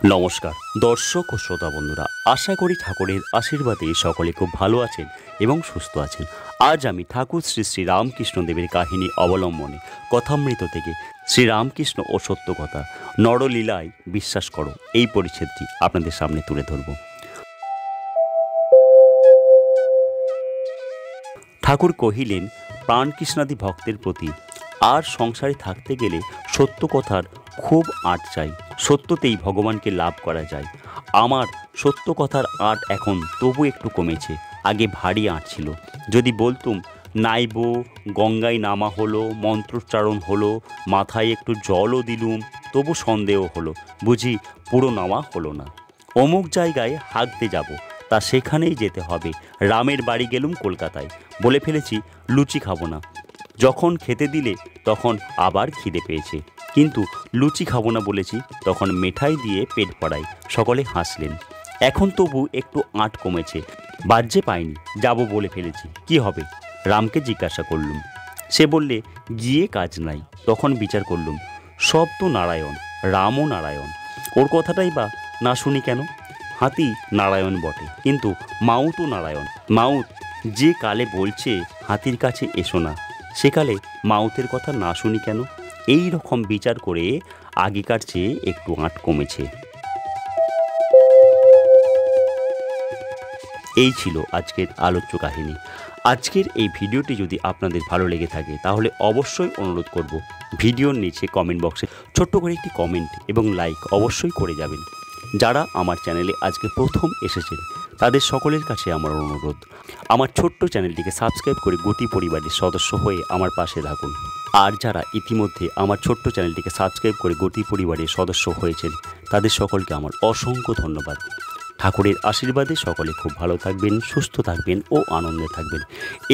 নমস্কার দর্শক ও শ্রোতা বন্ধুরা, আশা করি ঠাকুরের আশীর্বাদে সকলে খুব ভালো আছেন এবং সুস্থ আছেন। আজ আমি ঠাকুর শ্রী শ্রী রামকৃষ্ণ দেবের কাহিনী অবলম্বনে কথামৃত থেকে শ্রীরামকৃষ্ণ ও সত্য কথা নরলীলায় বিশ্বাস করো এই পরিচ্ছেদটি আপনাদের সামনে তুলে ধরব। ঠাকুর কহিলেন, প্রাণকৃষ্ণাদি ভক্তের প্রতি আর সংসারে থাকতে গেলে সত্য কথার খুব আঁট চাই। সত্যতেই ভগবানকে লাভ করা যায়। আমার সত্য কথার আঁট এখন তবু একটু কমেছে, আগে ভারী আঁট ছিল। যদি বলতুম নাইব গঙ্গায় নামা হলো, মন্ত্রোচ্চারণ হলো, মাথায় একটু জলও দিলুম, তবু সন্দেহ হলো, বুঝি পুরো নামা হলো না। অমুক জায়গায় হাঁকতে যাব, তা সেখানেই যেতে হবে। রামের বাড়ি গেলুম কলকাতায়, বলে ফেলেছি লুচি খাবো না। যখন খেতে দিলে তখন আবার খিদে পেয়েছে, কিন্তু লুচি খাবো না বলেছি, তখন মেঠাই দিয়ে পেট ভরাই। সকলে হাসলেন। এখন তবু একটু আঁট কমেছে, বাহ্যে পাইনি, যাব বলে ফেলেছি, কি হবে? রামকে জিজ্ঞাসা করলুম। সে বললে, গিয়ে কাজ নাই। তখন বিচার করলুম, সব তো নারায়ণ, রামও নারায়ণ, ওর কথাটাই বা না শুনি কেন? হাতি নারায়ণ বটে, কিন্তু মাউতও নারায়ণ। মাউত যে কালে বলছে হাতির কাছে এসো না, সেকালে মাউতের কথা না শুনি কেন? এই রকম বিচার করে আগেকার চেয়ে একটু আঁট কমেছে। এই ছিল আজকের আলোচ্য কাহিনী। আজকের এই ভিডিওটি যদি আপনাদের ভালো লেগে থাকে তাহলে অবশ্যই অনুরোধ করব, ভিডিওর নিচে কমেন্ট বক্সে ছোট্ট করে একটি কমেন্ট এবং লাইক অবশ্যই করে যাবেন। যারা আমার চ্যানেলে আজকে প্রথম এসেছেন তাদের সকলের কাছে আমার অনুরোধ, আমার ছোট্ট চ্যানেলটিকে সাবস্ক্রাইব করে গতি পরিবারের সদস্য হয়ে আমার পাশে থাকুন। আর যারা ইতিমধ্যে আমার ছোট্ট চ্যানেলটিকে সাবস্ক্রাইব করে গতি পরিবারের সদস্য হয়েছেন তাদের সকলকে আমার অসংখ্য ধন্যবাদ। ঠাকুরের আশীর্বাদে সকলে খুব ভালো থাকবেন, সুস্থ থাকবেন ও আনন্দে থাকবেন,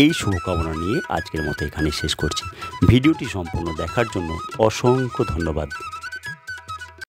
এই শুভকামনা নিয়ে আজকের মতো এখানে শেষ করছি। ভিডিওটি সম্পূর্ণ দেখার জন্য অসংখ্য ধন্যবাদ।